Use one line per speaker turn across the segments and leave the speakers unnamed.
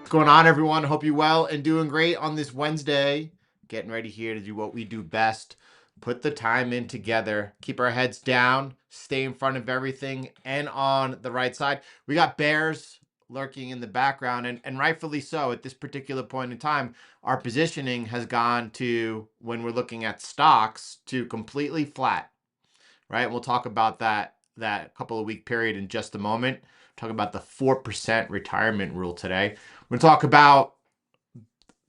What's going on, everyone? Hope you're well and doing great on this Wednesday. Getting ready here to do what we do best. Put the time in together, keep our heads down, stay in front of everything and on the right side. We got bears lurking in the background, and rightfully so. At this particular point in time, our positioning has gone to, when we're looking at stocks, to completely flat, right? We'll talk about that couple of week period in just a moment. Talk about the 4% retirement rule today. We're going to talk about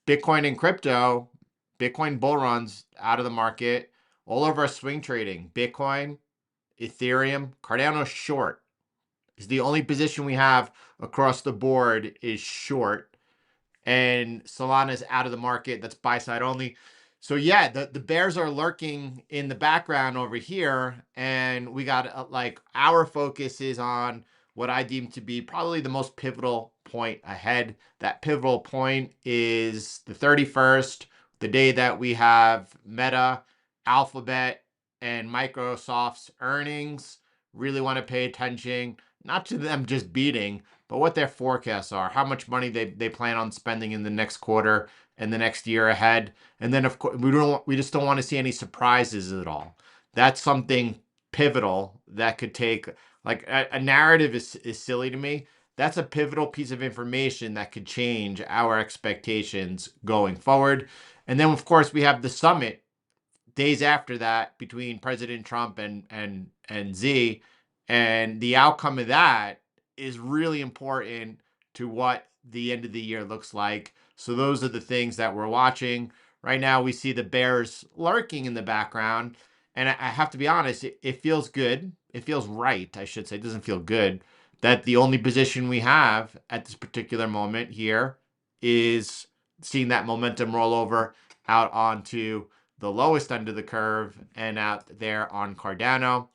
Bitcoin and crypto. Bitcoin bull runs out of the market. All of our swing trading, Bitcoin, Ethereum, Cardano short is the only position we have across the board is short, and Solana is out of the market. That's buy side only. So yeah, the bears are lurking in the background over here, and we got like our focus is on what I deem to be probably the most pivotal point ahead. That pivotal point is the 31st, the day that we have Meta, Alphabet, and Microsoft's earnings. Really want to pay attention, not to them just beating, but what their forecasts are, how much money they plan on spending in the next quarter and the next year ahead. And then of course we just don't want to see any surprises at all. That's something pivotal that could take, like a narrative is silly to me. That's a pivotal piece of information that could change our expectations going forward. And then of course we have the summit days after that between President Trump and Z, and the outcome of that is really important to what the end of the year looks like. So those are the things that we're watching. Right now we see the bears lurking in the background, and I have to be honest, it feels good. It feels right, I should say. It doesn't feel good that the only position we have at this particular moment here is seeing that momentum roll over out onto the lowest end of the curve and out there on Cardano.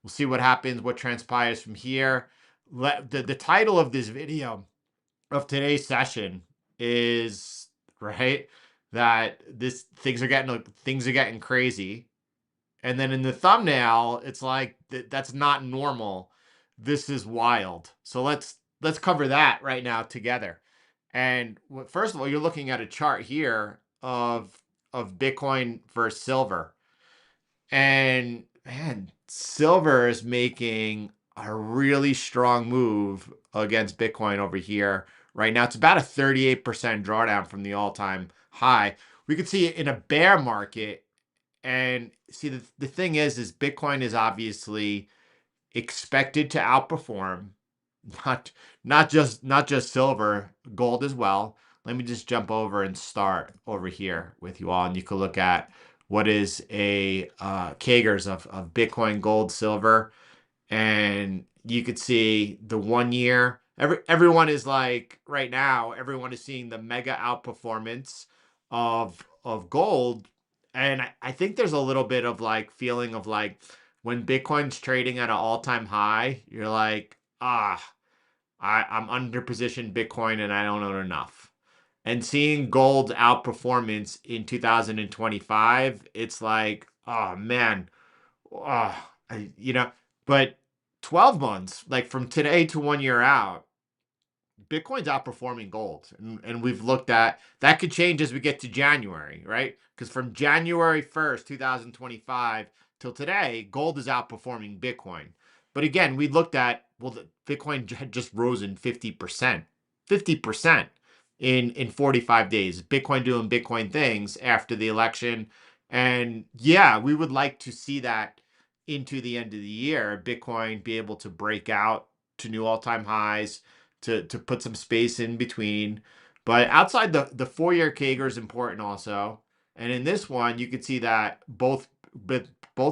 We'll see what happens, what transpires from here. The title of this video of today's session is, right, that this things are getting crazy. And then in the thumbnail, it's like that's not normal. This is wild. So let's cover that right now together. And first of all, you're looking at a chart here of Bitcoin versus silver. And man, silver is making a really strong move against Bitcoin over here right now. It's about a 38% drawdown from the all-time high. We could see it in a bear market. And see, the thing is Bitcoin is obviously expected to outperform not not just silver, gold as well. Let me just jump over and start over here with you all, and you can look at what is a CAGRs of Bitcoin, gold, silver, and you could see the 1 year. Everyone is like right now. Everyone is seeing the mega outperformance of gold, and I think there's a little bit of like feeling of like when Bitcoin's trading at an all-time high, you're like, I'm under positioned Bitcoin and I don't own enough. And seeing gold's outperformance in 2025, it's like, oh man, oh, but 12 months, like from today to 1 year out, Bitcoin's outperforming gold. And we've looked at that could change as we get to January, right? Because from January 1st, 2025 till today, gold is outperforming Bitcoin. But again, we looked at, well, the Bitcoin had just risen 50%, 50% in 45 days. Bitcoin doing Bitcoin things after the election. And yeah, we would like to see that into the end of the year, Bitcoin be able to break out to new all-time highs, to put some space in between. But outside the 4 year CAGR is important also. And in this one, you could see that both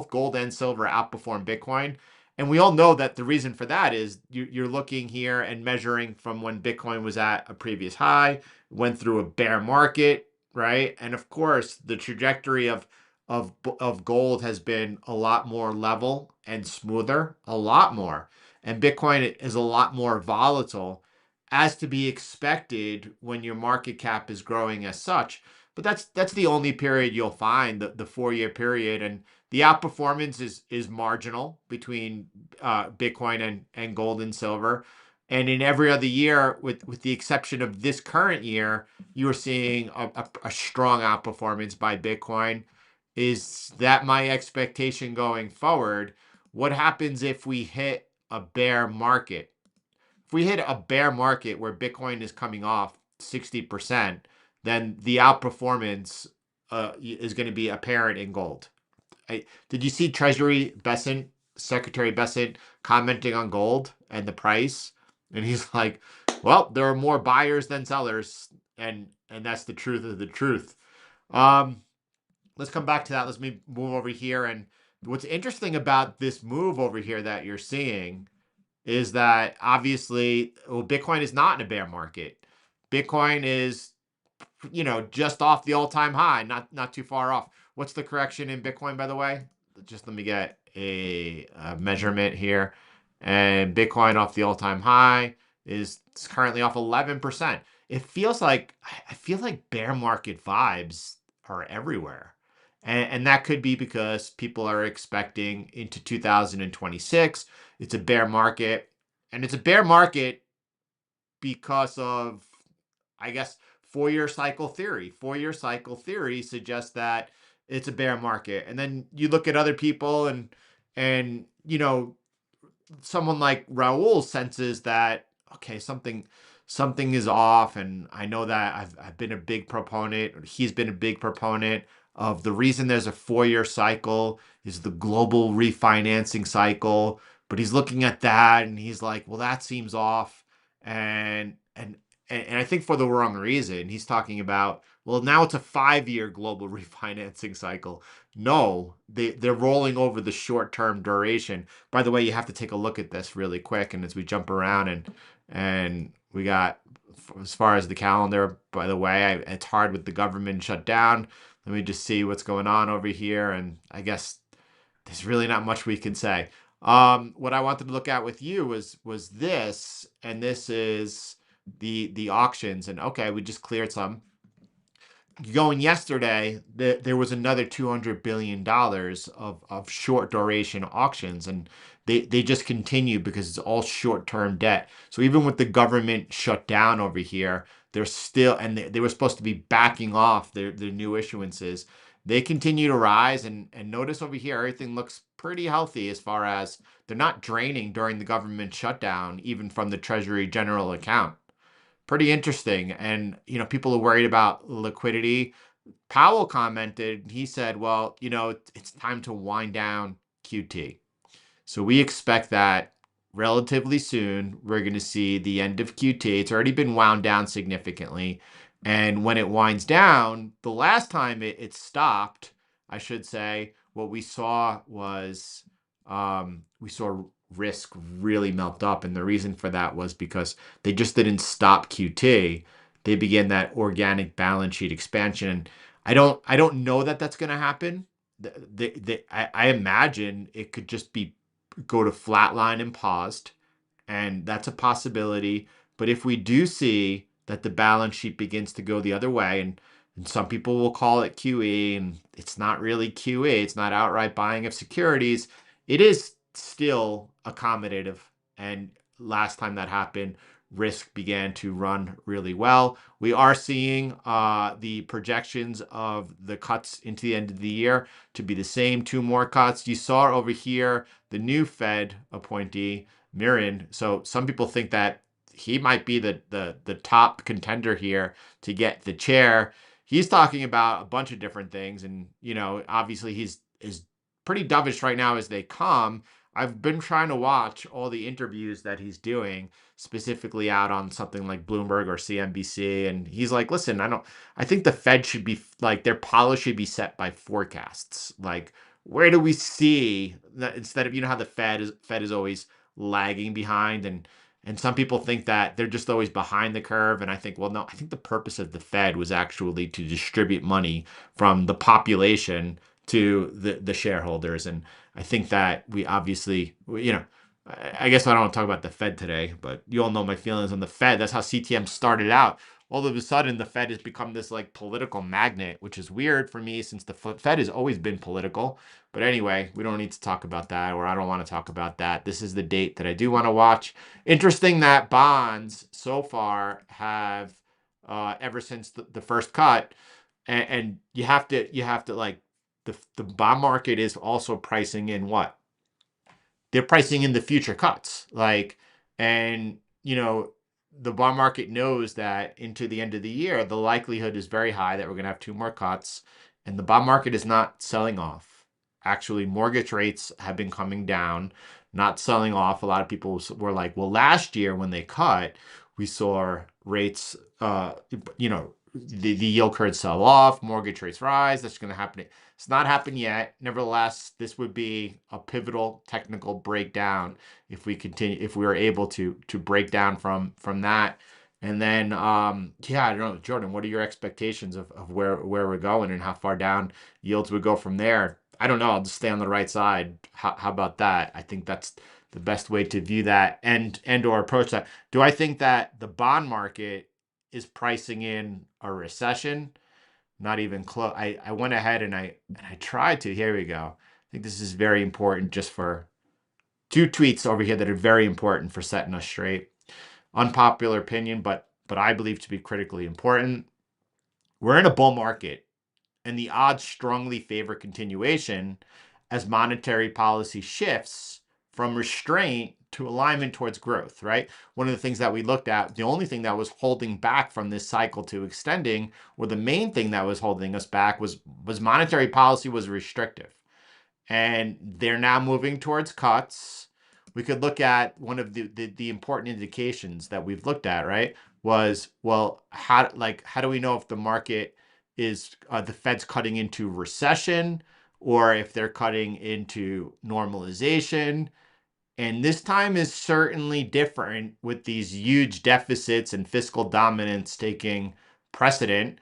gold and silver outperform Bitcoin. And we all know that the reason for that is you're looking here and measuring from when Bitcoin was at a previous high, went through a bear market, right? And of course, the trajectory of gold has been a lot more level and smoother, a lot more. And Bitcoin is a lot more volatile, as to be expected when your market cap is growing as such. But that's the only period you'll find, the 4 year period, and the outperformance is marginal between Bitcoin and gold and silver. And in every other year, with the exception of this current year, you are seeing a strong outperformance by Bitcoin. Is that my expectation going forward? What happens if we hit a bear market? If we hit a bear market where Bitcoin is coming off 60%, then the outperformance is going to be apparent in gold. Did you see Secretary Bessent commenting on gold and the price? And he's like, "Well, there are more buyers than sellers, and that's the truth of the truth." Um, let's come back to that. Let's move over here. And what's interesting about this move over here that you're seeing is that obviously, well, Bitcoin is not in a bear market. Bitcoin is, just off the all-time high, not too far off. What's the correction in Bitcoin, by the way? Just let me get a measurement here. And Bitcoin off the all-time high is currently off 11%. I feel like bear market vibes are everywhere. And that could be because people are expecting into 2026. It's a bear market. And it's a bear market because of, I guess, four-year cycle theory. Four-year cycle theory suggests that it's a bear market. And then you look at other people and someone like Raul senses that, okay, something is off. And I know that I've been a big proponent, or he's been a big proponent of the reason there's a four-year cycle is the global refinancing cycle. But he's looking at that and he's like, well, that seems off. And I think for the wrong reason. He's talking about, well, now it's a 5-year global refinancing cycle. No, they're rolling over the short-term duration. By the way, you have to take a look at this really quick. And as we jump around and we got, as far as the calendar, by the way, it's hard with the government shut down. Let me just see what's going on over here. And I guess there's really not much we can say. What I wanted to look at with you was this, and this is the auctions. And okay, we just cleared some. Going yesterday, there was another $200 billion of short duration auctions, and they just continue because it's all short term debt. So even with the government shut down over here, they're still, and they were supposed to be backing off their new issuances. They continue to rise, and notice over here, everything looks pretty healthy as far as they're not draining during the government shutdown, even from the Treasury General account. Pretty interesting. And, people are worried about liquidity. Powell commented, he said, well, it's time to wind down QT. So we expect that relatively soon, we're going to see the end of QT. It's already been wound down significantly. And when it winds down, the last time it stopped, I should say, what we saw was we saw risk really melt up. And the reason for that was because they just didn't stop QT. They began that organic balance sheet expansion. I don't know that that's going to happen. I imagine it could just be go to flatline and paused, and that's a possibility. But if we do see that the balance sheet begins to go the other way, and some people will call it QE, and it's not really QE, it's not outright buying of securities, it is still accommodative. And last time that happened, risk began to run really well. We are seeing the projections of the cuts into the end of the year to be the same, two more cuts. You saw over here the new Fed appointee, Mirin. So some people think that he might be the top contender here to get the chair. He's talking about a bunch of different things, and obviously he's is pretty dovish right now as they come. I've been trying to watch all the interviews that he's doing, specifically out on something like Bloomberg or CNBC, and he's like, "Listen, I think the Fed should be like their policy should be set by forecasts. Like, where do we see that instead of how the Fed is always lagging behind, and some people think that they're just always behind the curve. And I think, well, no, I think the purpose of the Fed was actually to distribute money from the population to the shareholders. And I think that we obviously, I guess I don't want to talk about the Fed today, but you all know my feelings on the Fed. That's how CTM started out. all of a sudden the Fed has become this like political magnet, which is weird for me since the Fed has always been political. But anyway, we don't need to talk about that, or I don't want to talk about that. This is the date that I do want to watch. Interesting that bonds so far have, ever since the first cut, and you have to like the bond market is also pricing in what? They're pricing in the future cuts. Like, and the bond market knows that into the end of the year, the likelihood is very high that we're going to have two more cuts, and the bond market is not selling off. Actually, mortgage rates have been coming down, not selling off. A lot of people were like, well, last year when they cut, we saw rates, the yield curve sell off, mortgage rates rise. That's going to happen. It's not happened yet. Nevertheless, this would be a pivotal technical breakdown if we were able to break down from that. And then, yeah, I don't know, Jordan, what are your expectations of where we're going and how far down yields would go from there? I don't know. I'll just stay on the right side. How about that? I think that's the best way to view that and or approach that. Do I think that the bond market is pricing in a recession? Not even close. I went ahead and I tried to. Here we go. I think this is very important just for two tweets over here that are very important for setting us straight. Unpopular opinion, but I believe to be critically important. We're in a bull market, and the odds strongly favor continuation as monetary policy shifts from restraint to alignment towards growth, right? One of the things that we looked at, the only thing that was holding back from this cycle to extending, or the main thing that was holding us back was monetary policy was restrictive. And they're now moving towards cuts. We could look at one of the important indications that we've looked at, right? Was, well, how do we know if the market is the Fed's cutting into recession or if they're cutting into normalization? And this time is certainly different with these huge deficits and fiscal dominance taking precedent.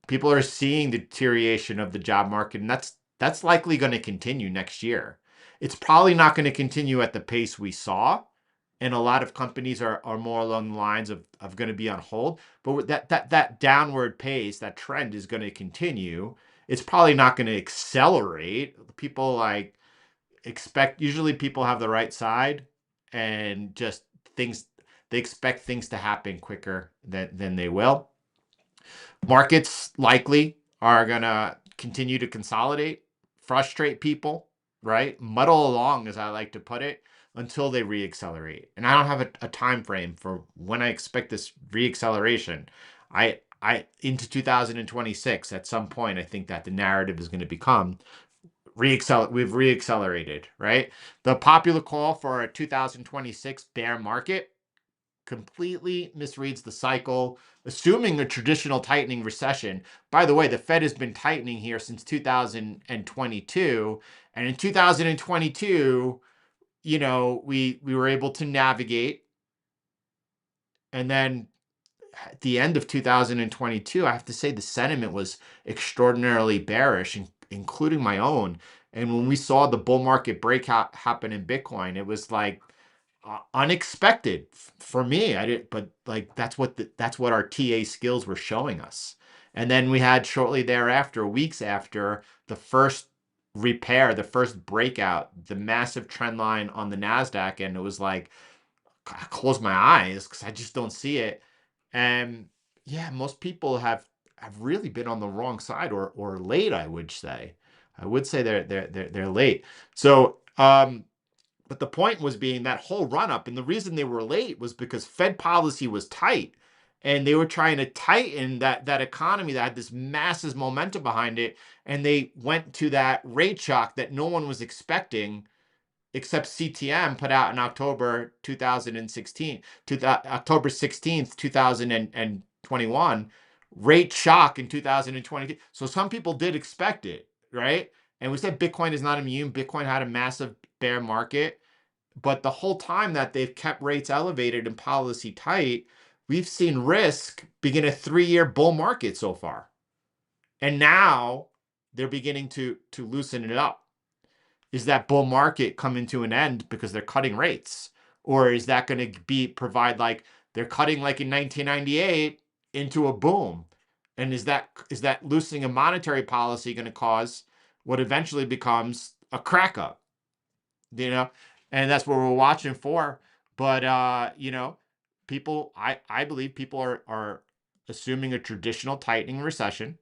People are seeing deterioration of the job market, and that's likely going to continue next year. It's probably not going to continue at the pace we saw, and a lot of companies are more along the lines of going to be on hold. But that downward pace, that trend is going to continue. It's probably not going to accelerate. People like expect, usually people have the right side, and just things, they expect things to happen quicker than they will. Markets likely are going to continue to consolidate, frustrate people, right? Muddle along, as I like to put it, until they reaccelerate. And I don't have a time frame for when I expect this reacceleration. I into 2026 at some point I think that the narrative is going to become we've reaccelerated, right? The popular call for a 2026 bear market completely misreads the cycle, assuming a traditional tightening recession. By the way, the Fed has been tightening here since 2022. And in 2022, we were able to navigate. And then at the end of 2022, I have to say the sentiment was extraordinarily bearish, including my own. And when we saw the bull market breakout happen in Bitcoin, it was like unexpected for me. I didn't, but like that's what our TA skills were showing us. And then we had shortly thereafter, weeks after, the first repair, the first breakout, the massive trend line on the Nasdaq, and it was like I close my eyes because I just don't see it. And yeah, most people have really been on the wrong side or late. I would say they're late. So but the point was being that whole run up, and the reason they were late was because Fed policy was tight, and they were trying to tighten that economy that had this massive momentum behind it, and they went to that rate shock that no one was expecting except CTM put out in October 2016, October 16th, 2021, rate shock in 2022. So some people did expect it, right? And we said Bitcoin is not immune. Bitcoin had a massive bear market, but the whole time that they've kept rates elevated and policy tight, we've seen risk begin a 3-year bull market so far. And now they're beginning to loosen it up. Is that bull market coming to an end because they're cutting rates? Or is that going to provide like they're cutting like in 1998 into a boom. And is that loosening of monetary policy going to cause what eventually becomes a crack up? You know, and that's what we're watching for. But people, I believe people are assuming a traditional tightening recession,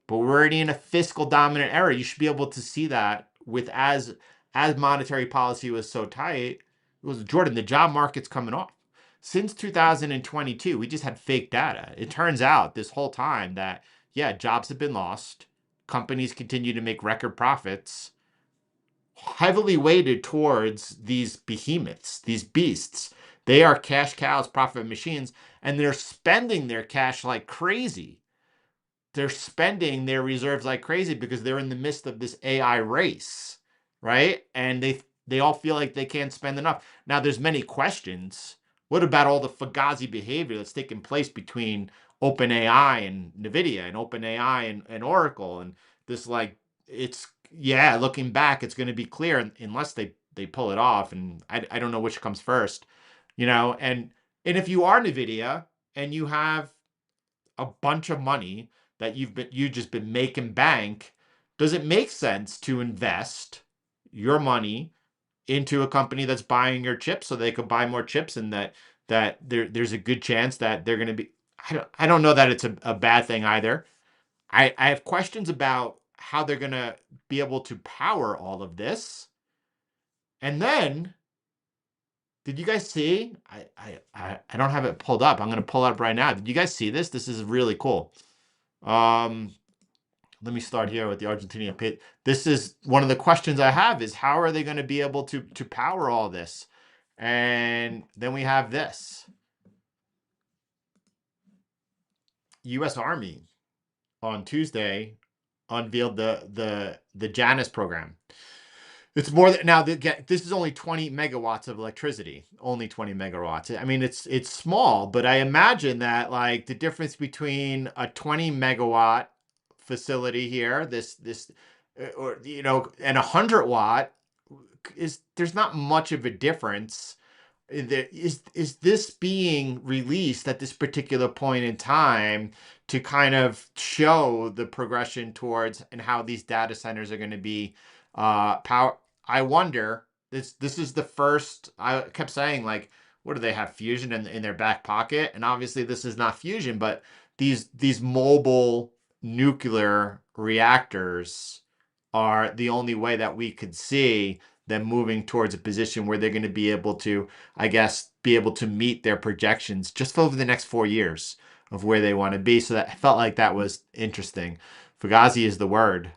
but we're already in a fiscal dominant era. You should be able to see that with as monetary policy was so tight. It was Jordan, the job market's coming off. Since 2022, we just had fake data. It turns out this whole time that, yeah, jobs have been lost. Companies continue to make record profits, heavily weighted towards these behemoths, these beasts. They are cash cows, profit machines, and they're spending their cash like crazy. They're spending their reserves like crazy because they're in the midst of this AI race, right? And they all feel like they can't spend enough. Now, there's many questions. What about all the Fugazi behavior that's taking place between OpenAI and NVIDIA and OpenAI and Oracle? And this, like, it's, yeah, looking back, it's going to be clear unless they pull it off. And I don't know which comes first, and if you are NVIDIA and you have a bunch of money that you just been making bank, does it make sense to invest your money into a company that's buying your chips so they could buy more chips, and there's a good chance that they're going to be. I don't know that it's a bad thing either. I have questions about how they're going to be able to power all of this. And then, did you guys see? I don't have it pulled up. I'm going to pull it up right now. Did you guys see this? This is really cool. Let me start here with the Argentinian pit. This is one of the questions I have: is how are they going to be able to power all this? And then we have this. U.S. Army on Tuesday unveiled the Janus program. It's more than now. This is only 20 megawatts of electricity. Only 20 megawatts. I mean, it's small, but I imagine that, like, the difference between a 20 megawatt facility here, or and 100 watt there's not much of a difference. Is this being released at this particular point in time to kind of show the progression towards and how these data centers are going to be power? I wonder. This is the first. I kept saying, like, what do they have, fusion in their back pocket? And obviously this is not fusion, but these mobile nuclear reactors are the only way that we could see them moving towards a position where they're going to be able to, I guess, be able to meet their projections just over the next 4 years of where they want to be. So that I felt like that was interesting. Fugazi is the word.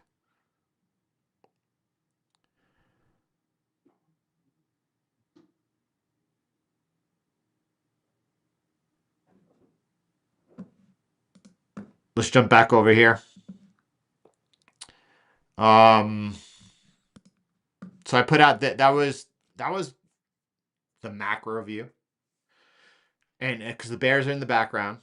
Let's jump back over here. So I put out that was the macro view, and because the bears are in the background.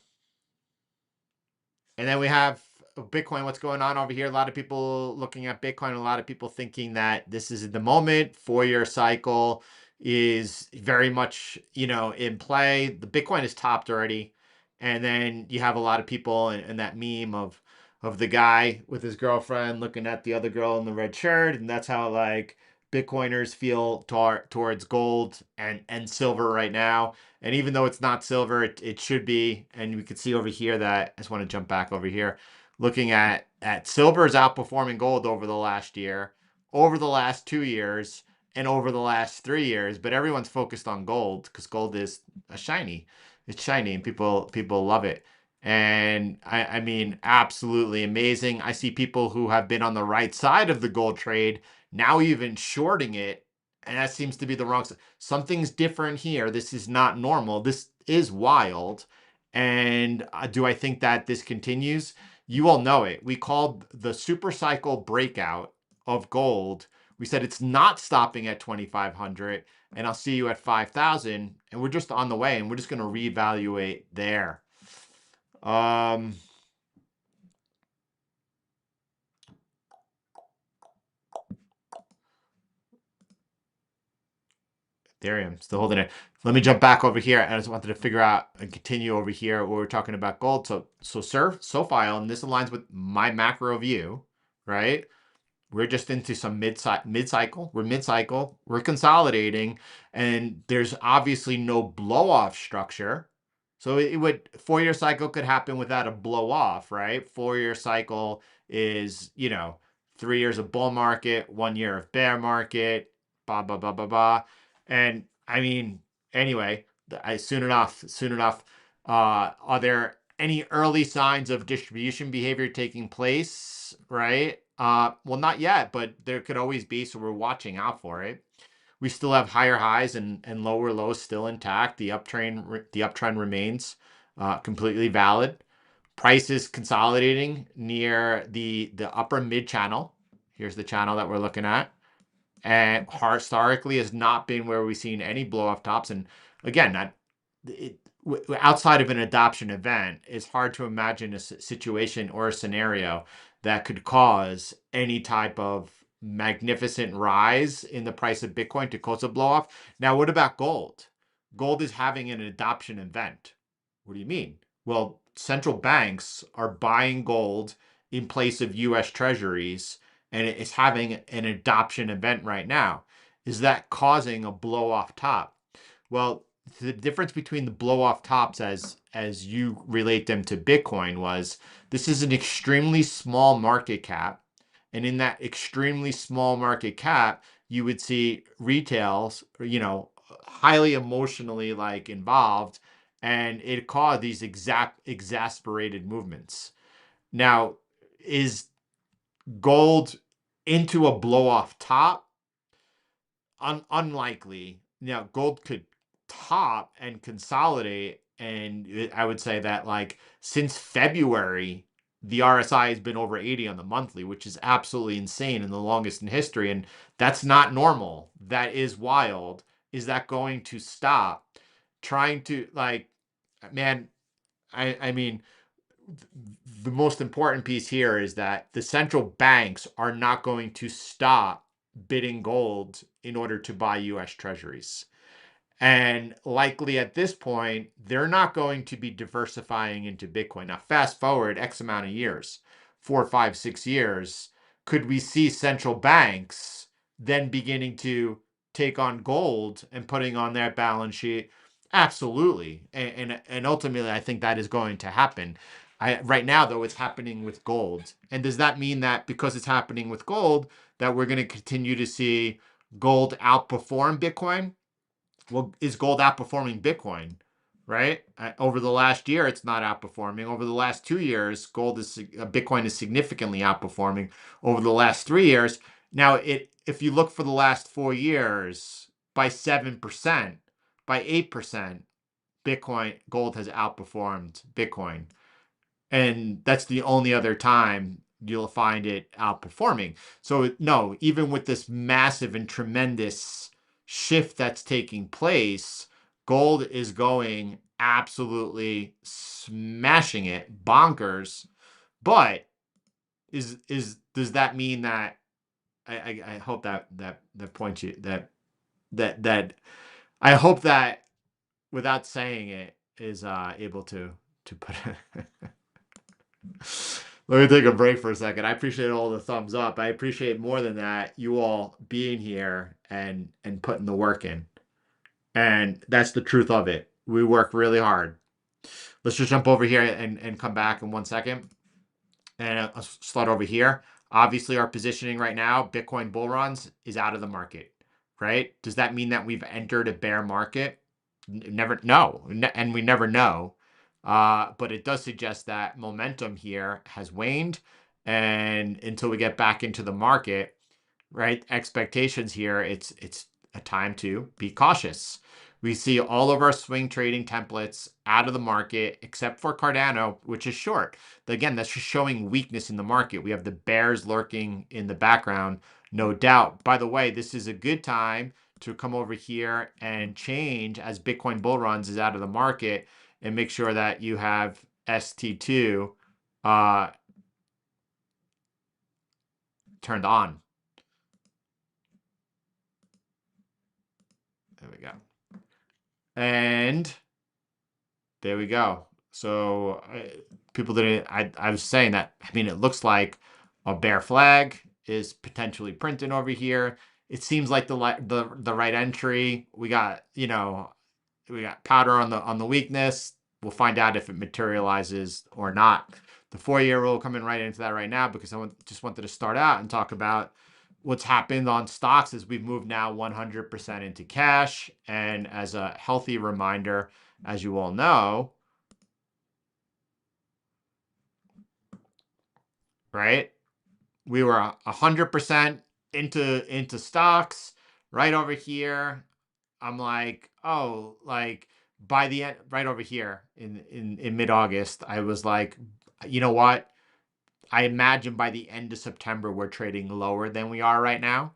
And then we have Bitcoin, what's going on over here. A lot of people looking at Bitcoin, a lot of people thinking that this is the moment. 4-year cycle is very much, in play. The Bitcoin is topped already. And then you have a lot of people and that meme of the guy with his girlfriend looking at the other girl in the red shirt. And that's how, like, Bitcoiners feel towards gold and silver right now. And even though it's not silver, it should be. And we can see over here that, I just want to jump back over here, looking at silver is outperforming gold over the last year, over the last 2 years, and over the last 3 years. But everyone's focused on gold because gold is shiny. It's shiny and people love it. And I mean, absolutely amazing. I see people who have been on the right side of the gold trade now even shorting it, and that seems to be the wrong side. Something's different here. This is not normal. This is wild. And do I think that this continues? You all know it. We called the super cycle breakout of gold. We said it's not stopping at 2,500, and I'll see you at 5,000. And we're just on the way, and we're just going to reevaluate there. Ethereum still holding it. Let me jump back over here. I just wanted to figure out and continue over here where we're talking about gold. So SoFi, and this aligns with my macro view, right? We're just into some mid-cycle. We're mid-cycle. We're consolidating, and there's obviously no blow-off structure. So it would 4-year cycle could happen without a blow-off, right? 4-year cycle is 3 years of bull market, 1 year of bear market, blah blah blah blah blah. And I mean, anyway, soon enough. Are there any early signs of distribution behavior taking place, right? Well, not yet, but there could always be, so we're watching out for it. We still have higher highs and lower lows still intact. The uptrend remains completely valid. Price is consolidating near the upper mid channel. Here's the channel that we're looking at, and historically has not been where we've seen any blow off tops. And again, outside of an adoption event, it's hard to imagine a situation or a scenario that could cause any type of magnificent rise in the price of Bitcoin to cause a blow off. Now, what about gold? Gold is having an adoption event. What do you mean? Well, central banks are buying gold in place of US treasuries, and it's having an adoption event right now. Is that causing a blow off top? Well, the difference between the blow off tops as you relate them to Bitcoin was this is an extremely small market cap. And in that extremely small market cap, you would see retails, highly emotionally like involved, and it caused these exasperated movements. Now, is gold into a blow off top? Unlikely. Now, gold could top and consolidate, and I would say that like since February, the RSI has been over 80 on the monthly, which is absolutely insane and the longest in history. And that's not normal. That is wild. Is that going to stop? Trying to man, I mean, the most important piece here is that the central banks are not going to stop bidding gold in order to buy US treasuries. And likely at this point, they're not going to be diversifying into Bitcoin. Now, fast forward X amount of years, 4, 5, 6 years, could we see central banks then beginning to take on gold and putting on their balance sheet? Absolutely. And ultimately, I think that is going to happen. Right now, though, it's happening with gold. And does that mean that because it's happening with gold, that we're going to continue to see gold outperform Bitcoin? Well, is gold outperforming Bitcoin? Right? Over the last year, it's not outperforming. Over the last 2 years, Bitcoin is significantly outperforming. Over the last 3 years, now if you look for the last 4 years, by 7%, by 8%, gold has outperformed Bitcoin. And that's the only other time you'll find it outperforming. So no, even with this massive and tremendous shift that's taking place, gold is going absolutely smashing it, bonkers. But does that mean that I hope that points you that I hope that without saying it is able to put Let me take a break for a second. I appreciate all the thumbs up. I appreciate more than that you all being here and putting the work in. And that's the truth of it. We work really hard. Let's just jump over here and come back in 1 second. And I'll start over here. Obviously, our positioning right now, Bitcoin bull runs, is out of the market, right? Does that mean that we've entered a bear market? Never, no, and we never know. But it does suggest that momentum here has waned, and until we get back into the market, right? Expectations here, it's a time to be cautious. We see all of our swing trading templates out of the market, except for Cardano, which is short. Again, that's just showing weakness in the market. We have the bears lurking in the background, no doubt. By the way, this is a good time to come over here and change as Bitcoin bull runs is out of the market and make sure that you have ST2 turned on. There we go. And there we go. So people didn't. I was saying that. I mean, it looks like a bear flag is potentially printing over here. It seems like the right entry. We got we got powder on the weakness. We'll find out if it materializes or not. The 4-year rule coming right into that right now because just wanted to start out and talk about what's happened on stocks as we've moved now 100% into cash. And as a healthy reminder, as you all know, right? We were 100% into stocks right over here. I'm like, oh, like by the end, right over here in mid-August, I was like, you know what? I imagine by the end of September we're trading lower than we are right now,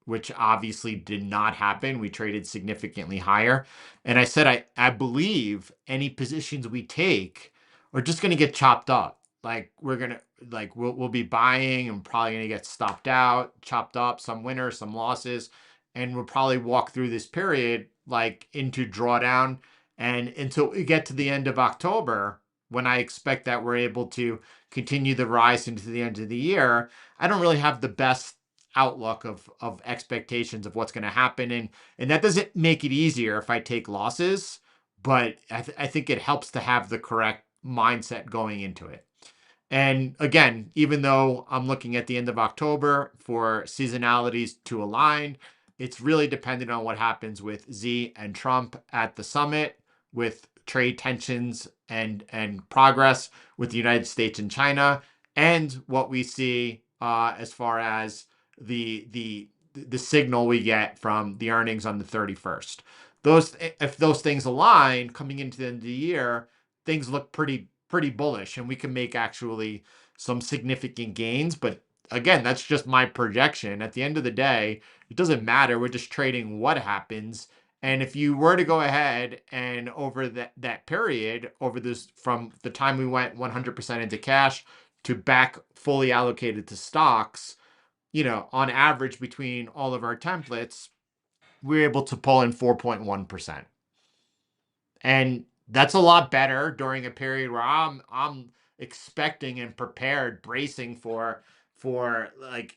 which obviously did not happen. We traded significantly higher. And I said, I believe any positions we take are just going to get chopped up. Like we'll be buying and probably going to get stopped out, chopped up, some winners, some losses. And we'll probably walk through this period like into drawdown and until we get to the end of October, when I expect that we're able to continue the rise into the end of the year. I don't really have the best outlook of expectations of what's going to happen, and that doesn't make it easier if I take losses, but I think it helps to have the correct mindset going into it. And again, even though I'm looking at the end of October for seasonalities to align, it's really dependent on what happens with Xi and Trump at the summit, with trade tensions and progress with the United States and China, and what we see as far as the signal we get from the earnings on the 31st. If those things align coming into the end of the year, things look pretty bullish, and we can make actually some significant gains. But again, that's just my projection. At the end of the day, it doesn't matter. We're just trading what happens. And if you were to go ahead and over that period, over this from the time we went 100% into cash to back fully allocated to stocks, on average between all of our templates, we're able to pull in 4.1%. And that's a lot better during a period where I'm expecting and prepared, bracing for like,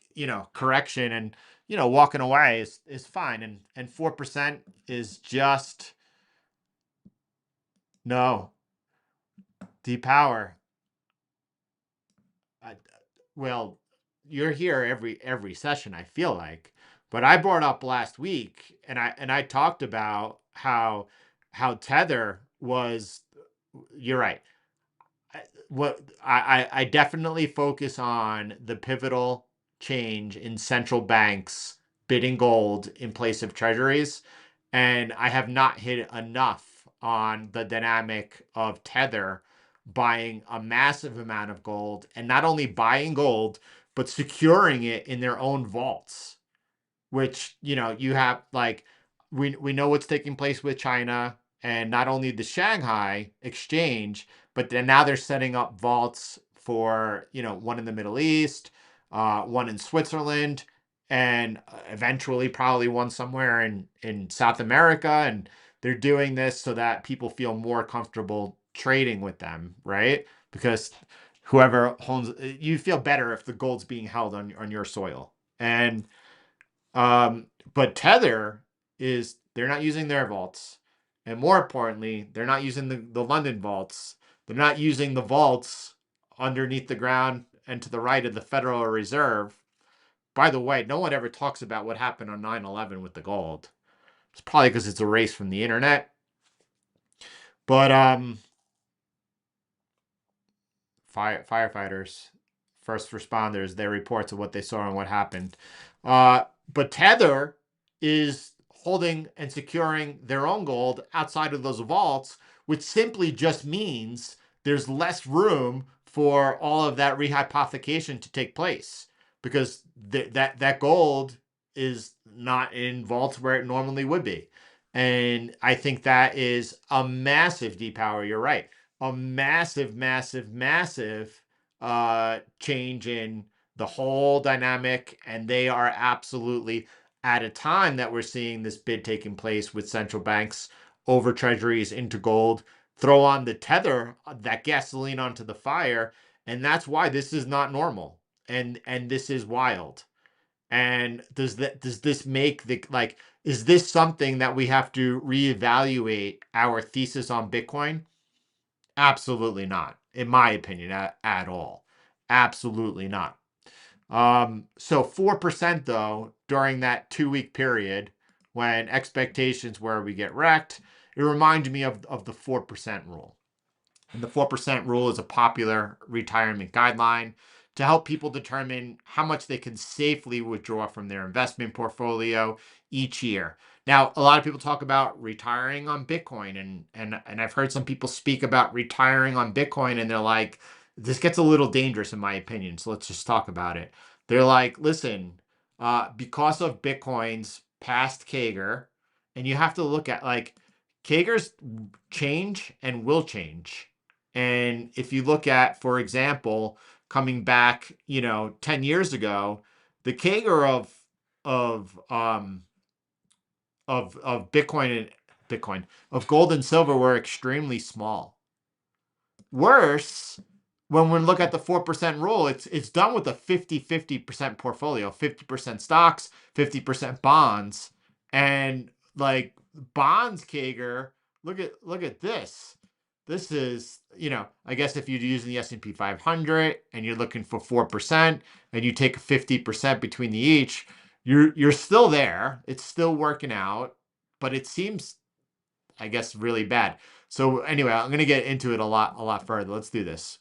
correction, and walking away is fine. And 4% is just no depower. I, well, you're here every session, I feel like. But I brought up last week, and I talked about how Tether was. You're right. I definitely focus on the pivotal change in central banks bidding gold in place of treasuries, and I have not hit enough on the dynamic of Tether buying a massive amount of gold, and not only buying gold but securing it in their own vaults, which you have like we know what's taking place with China, and not only the Shanghai exchange, but then now they're setting up vaults for one in the Middle East, one in Switzerland, and eventually probably one somewhere in South America. And they're doing this so that people feel more comfortable trading with them, right? Because whoever owns, you feel better if the gold's being held on your soil. And but Tether they're not using their vaults. And more importantly, they're not using the London vaults. They're not using the vaults underneath the ground and to the right of the Federal Reserve. By the way, no one ever talks about what happened on 9/11 with the gold. It's probably because it's erased from the internet. But firefighters, first responders, their reports of what they saw and what happened. But Tether is holding and securing their own gold outside of those vaults, which simply just means there's less room for all of that rehypothecation to take place, because that gold is not in vaults where it normally would be. And I think that is a massive depower. You're right. A massive, massive, massive change in the whole dynamic, and they are absolutely at a time that we're seeing this bid taking place with central banks over treasuries into gold, throw on the tether, that gasoline onto the fire, and that's why this is not normal, and this is wild. And does this make the, like, is this something that we have to reevaluate our thesis on Bitcoin? Absolutely not, in my opinion, at all. Absolutely not. So 4% though, during that 2 week period when expectations were we get wrecked, it reminded me of the 4% rule. And the 4% rule is a popular retirement guideline to help people determine how much they can safely withdraw from their investment portfolio each year. Now, a lot of people talk about retiring on Bitcoin, and I've heard some people speak about retiring on Bitcoin, and they're like, this gets a little dangerous in my opinion. So let's just talk about it. They're like, listen, because of Bitcoin's past CAGR, and you have to look at, like, CAGRs change and will change. And if you look at, for example, coming back, 10 years ago, the CAGR of Bitcoin of gold and silver were extremely small. Worse, when we look at the 4% rule, it's done with a 50% portfolio, 50% stocks, 50% bonds. And like bonds CAGR, look at this. This is, I guess if you're using the S&P 500 and you're looking for 4% and you take 50% between the each, you're still there. It's still working out, but it seems, I guess, really bad. So anyway, I'm going to get into it a lot further. Let's do this.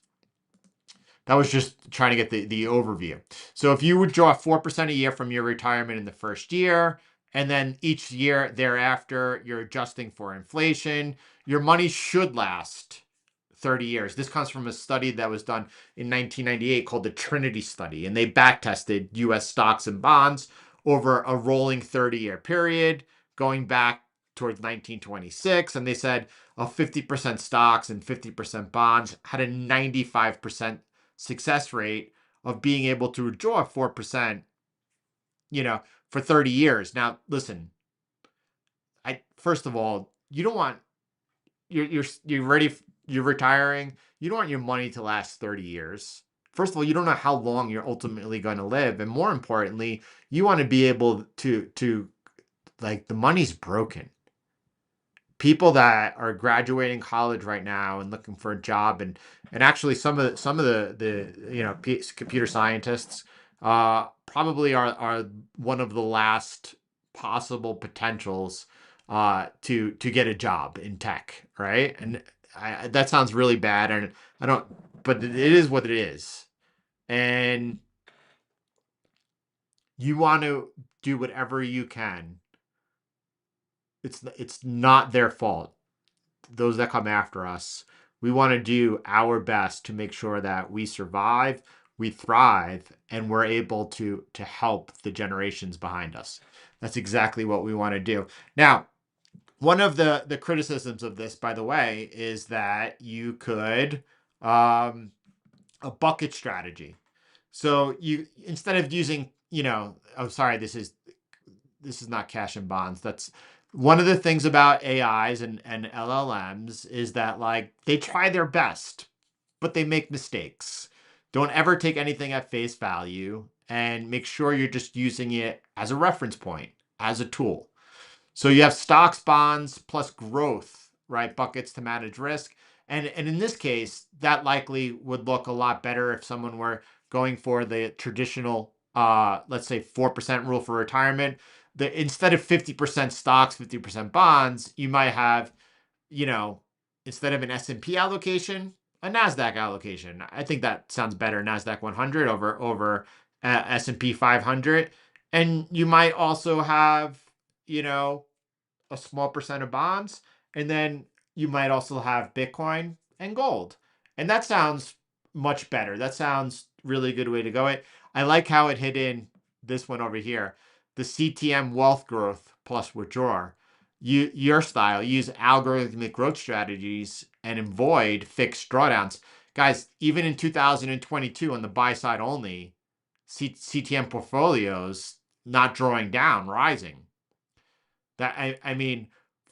That was just trying to get the overview. So if you would draw 4% a year from your retirement in the first year, and then each year thereafter, you're adjusting for inflation, your money should last 30 years. This comes from a study that was done in 1998 called the Trinity Study, and they backtested US stocks and bonds over a rolling 30-year period going back towards 1926. And they said a 50% stocks and 50% bonds had a 95% success rate of being able to withdraw 4%, for 30 years. Now, listen, first of all, you don't want, you're ready, you're retiring, you don't want your money to last 30 years. First of all, you don't know how long you're ultimately going to live, and more importantly, you want to be able to like, the money's broken. People that are graduating college right now and looking for a job, and actually some of the computer scientists probably are one of the last possible potentials to get a job in tech, right? And that sounds really bad, and I don't, but it is what it is. And you want to do whatever you can. It's not their fault, those that come after us. We want to do our best to make sure that we survive, we thrive, and we're able to help the generations behind us. That's exactly what we want to do. Now, one of the criticisms of this, by the way, is that you could a bucket strategy. So you, instead of using, oh, sorry, this is not cash and bonds. That's one of the things about AIs and LLMs, is that, like, they try their best, but they make mistakes. Don't ever take anything at face value, and make sure you're just using it as a reference point, as a tool. So you have stocks, bonds, plus growth, right? Buckets to manage risk. And in this case, that likely would look a lot better if someone were going for the traditional, let's say 4% rule for retirement. Instead of 50% stocks, 50% bonds, you might have, instead of an S&P allocation, a NASDAQ allocation. I think that sounds better, NASDAQ 100 over S&P 500. And you might also have, a small percent of bonds, and then you might also have Bitcoin and gold. And that sounds much better. That sounds really good way to go. I like how it hit in this one over here, the CTM wealth growth plus withdraw. Your style, use algorithmic growth strategies and avoid fixed drawdowns. Guys, even in 2022 on the buy side only, CTM portfolios, not drawing down, rising. That I mean,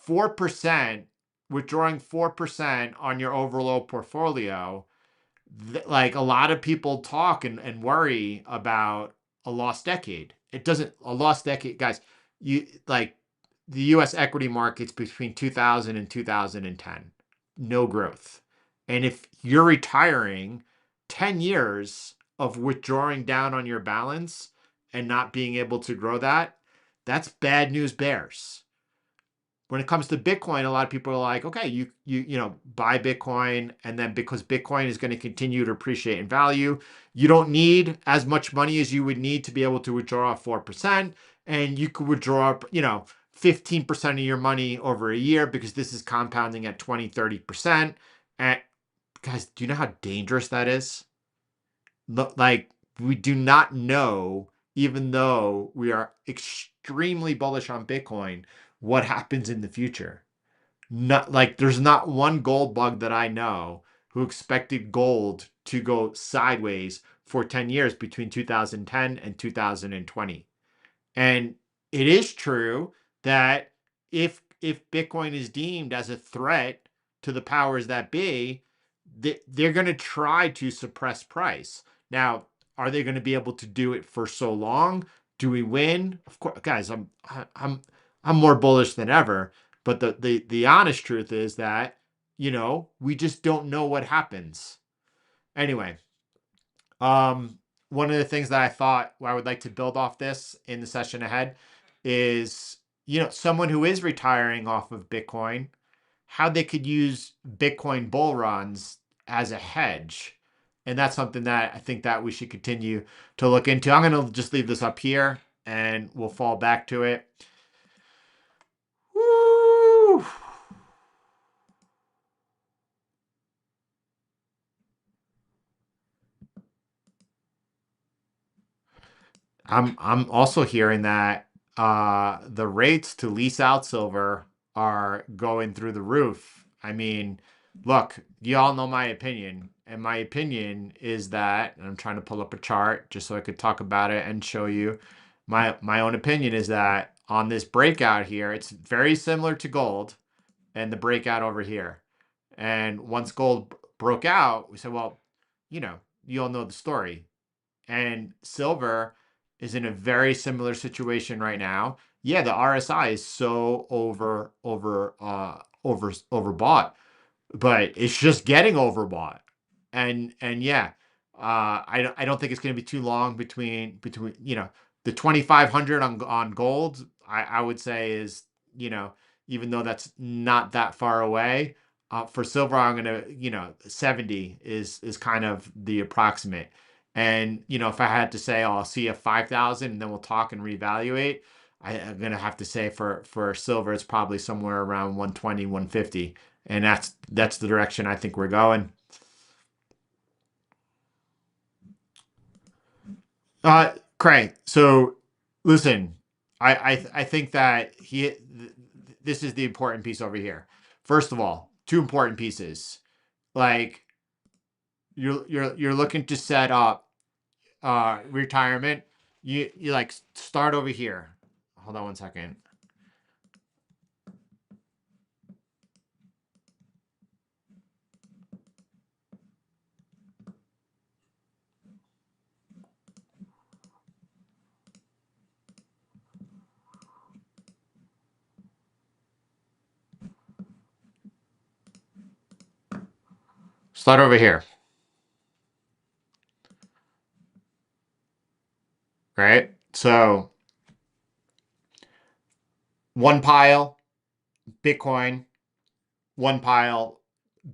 4%, withdrawing 4% on your overall portfolio, like a lot of people talk and worry about a lost decade. It doesn't, a lost decade, guys. You like the US equity markets between 2000 and 2010, no growth. And if you're retiring 10 years of withdrawing down on your balance and not being able to grow that, that's bad news bears. When it comes to Bitcoin, a lot of people are like, okay, you buy Bitcoin, and then because Bitcoin is going to continue to appreciate in value, you don't need as much money as you would need to be able to withdraw 4%, and you could withdraw 15% of your money over a year because this is compounding at 20-30%. And guys, do you know how dangerous that is? Like, we do not know, even though we are extremely bullish on Bitcoin, what happens in the future. Not like there's not one gold bug that I know who expected gold to go sideways for 10 years between 2010 and 2020. And it is true that if Bitcoin is deemed as a threat to the powers that be, they're going to try to suppress price. Now, are they going to be able to do it for so long? Do we win? Of course, guys, I'm more bullish than ever. But the honest truth is that we just don't know what happens. Anyway, um, one of the things that I thought I would like to build off this in the session ahead is, someone who is retiring off of Bitcoin, how they could use Bitcoin bull runs as a hedge. And that's something that I think that we should continue to look into. I'm going to just leave this up here and we'll fall back to it. Woo! I'm also hearing that the rates to lease out silver are going through the roof. I mean, look, you all know my opinion, and my opinion is that, and I'm trying to pull up a chart just so I could talk about it and show you my own opinion is that on this breakout here, it's very similar to gold and the breakout over here. And once gold broke out, we said, well, you all know the story. And silver is in a very similar situation right now. Yeah, the RSI is so overbought, but it's just getting overbought. And yeah, I don't think it's going to be too long between the 2,500 on gold. I would say is, even though that's not that far away. For silver, I'm gonna 70 is kind of the approximate. And if I had to say, oh, I'll see a 5,000 and then we'll talk and reevaluate. I'm gonna have to say for silver, it's probably somewhere around 120, 150, and that's the direction I think we're going. Craig. So listen, I think that this is the important piece over here. First of all, two important pieces. Like you're looking to set up retirement. You like start over here. Hold on one second. Start over here. Right? So one pile Bitcoin, one pile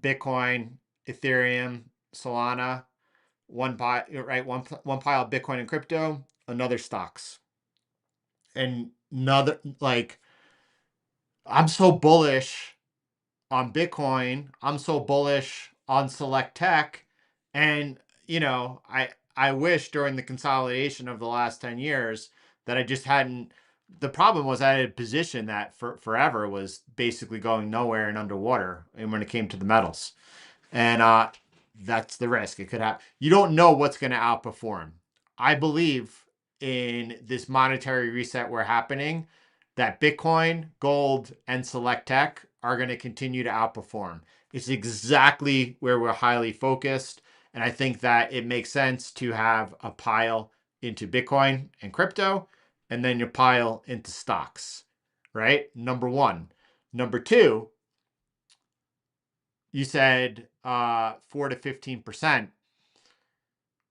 Bitcoin, Ethereum, Solana, one pile, right? One pile Bitcoin and crypto, another stocks. And another, like, I'm so bullish on Bitcoin. I'm so bullish on select tech. And, I wish during the consolidation of the last 10 years that I just hadn't. The problem was I had a position that for forever was basically going nowhere and underwater. And when it came to the metals, and that's the risk. It could have. You don't know what's going to outperform. I believe in this monetary reset we're happening, that Bitcoin, gold, and select tech are going to continue to outperform. It's exactly where we're highly focused. And I think that it makes sense to have a pile into Bitcoin and crypto, and then your pile into stocks, right? Number one. Number two, you said 4 to 15%.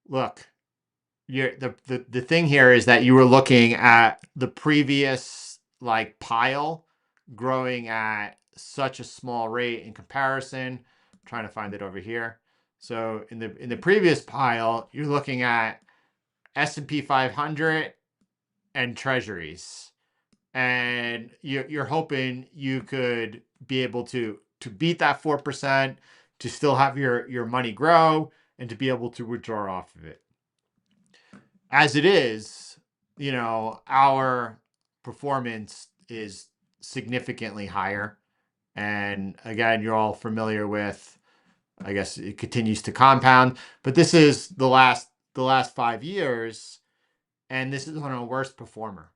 Look, the thing here is that you were looking at the previous like pile growing at such a small rate in comparison. I'm trying to find it over here. So in the previous pile, you're looking at S&P 500 and treasuries, and you're hoping you could be able to beat that 4%, to still have your money grow, and to be able to withdraw off of it. As it is, our performance is significantly higher. And again, you're all familiar with, I guess it continues to compound, but this is the last 5 years, and this is one of the worst performer.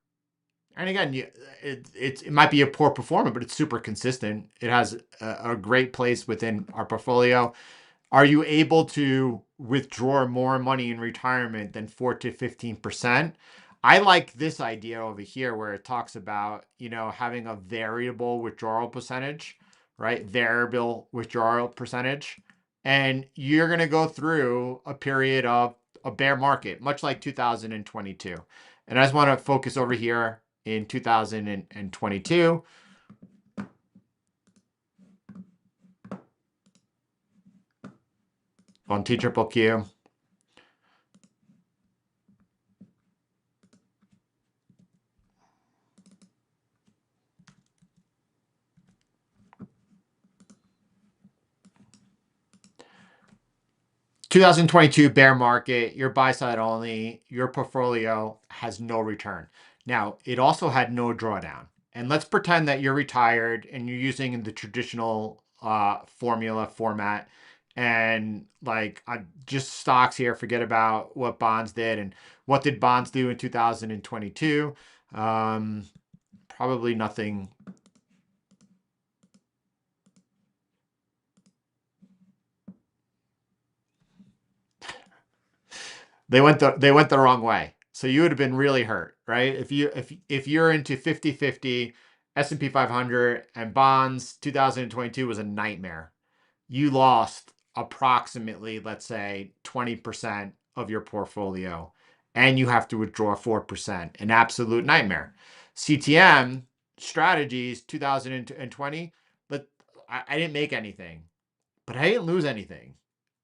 And again, it might be a poor performer, but it's super consistent. It has a great place within our portfolio. Are you able to withdraw more money in retirement than 4 to 15%? I like this idea over here where it talks about, having a variable withdrawal percentage, right? Variable withdrawal percentage. And you're going to go through a period of a bear market, much like 2022. And I just want to focus over here in 2022. On TQQQ. 2022 bear market, your buy side only, your portfolio has no return. Now, it also had no drawdown. And let's pretend that you're retired and you're using the traditional formula format, and like just stocks here, forget about what bonds did. And what did bonds do in 2022? Probably nothing. They went the wrong way. So you would have been really hurt, right? If you're into 50/50 S&P 500 and bonds, 2022 was a nightmare. You lost approximately, let's say, 20% of your portfolio, and you have to withdraw 4%. An absolute nightmare. CTM strategies 2020, but I didn't make anything, but I didn't lose anything.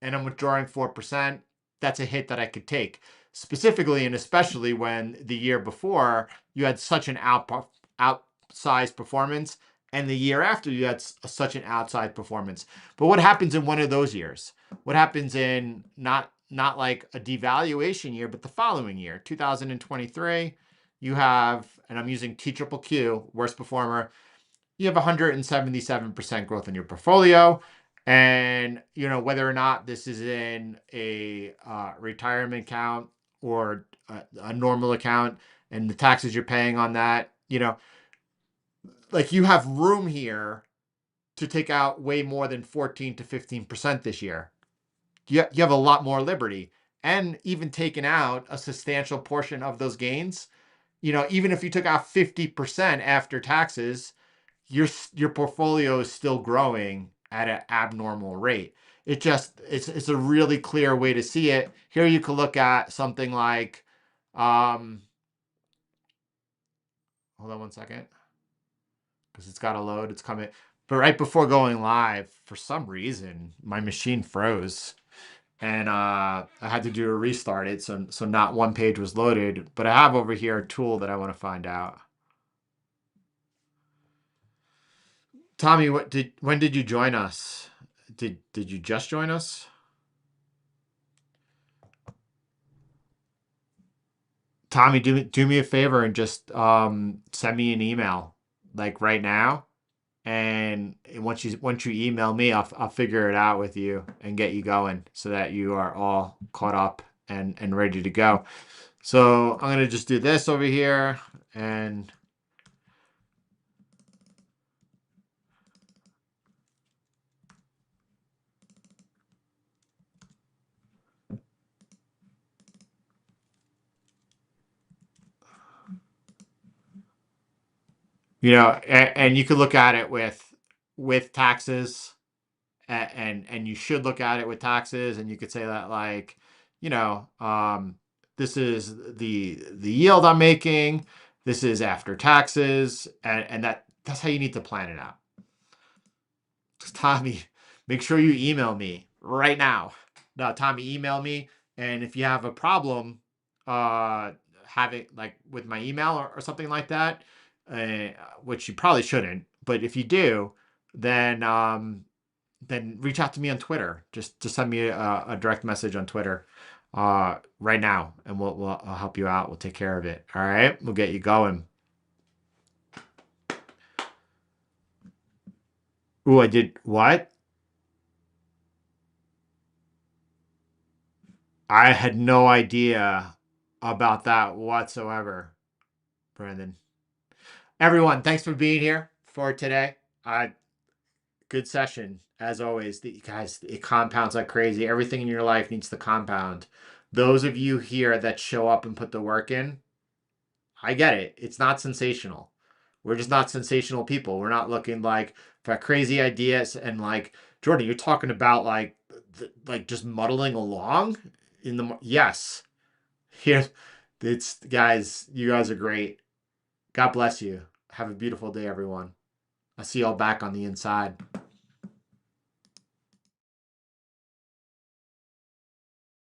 And I'm withdrawing 4%. That's a hit that I could take, specifically and especially when the year before you had such an outsized performance, and the year after you had such an outsized performance. But what happens in one of those years? What happens in not like a devaluation year, but the following year, 2023, you have, and I'm using TQQQ, worst performer, you have 177% growth in your portfolio. And, whether or not this is in a retirement account or a normal account, and the taxes you're paying on that, like you have room here to take out way more than 14 to 15% this year. You have a lot more liberty, and even taking out a substantial portion of those gains, even if you took out 50% after taxes, your portfolio is still growing at an abnormal rate. It's a really clear way to see it. Here you can look at something like, hold on one second, because it's got to load. It's coming. But right before going live, for some reason, my machine froze, and I had to do a restart it. So not one page was loaded. But I have over here a tool that I want to find out. Tommy, when did you join us? Did you just join us? Tommy, do me a favor and just send me an email like right now. And once you email me, I'll figure it out with you and get you going so that you are all caught up and ready to go. So I'm going to just do this over here and and you could look at it with taxes, and you should look at it with taxes, and you could say that, like, you know, this is the yield I'm making, this is after taxes, and that's how you need to plan it out. Tommy, make sure you email me right now. No, Tommy, email me, and if you have a problem, uh, having like with my email or something like that, uh, which you probably shouldn't, but if you do, then reach out to me on Twitter. Just send me a direct message on Twitter, right now, and I'll help you out. We'll take care of it. All right, we'll get you going. Ooh, I did what? I had no idea about that whatsoever, Brandon. Everyone, thanks for being here for today. Good session as always. Guys, it compounds like crazy. Everything in your life needs to compound. Those of you here that show up and put the work in, I get it. It's not sensational. We're just not sensational people. We're not looking like for crazy ideas and like Jordan. You're talking about like just muddling along in the yes. Here, it's guys. You guys are great. God bless you. Have a beautiful day, everyone. I'll see y'all back on the inside.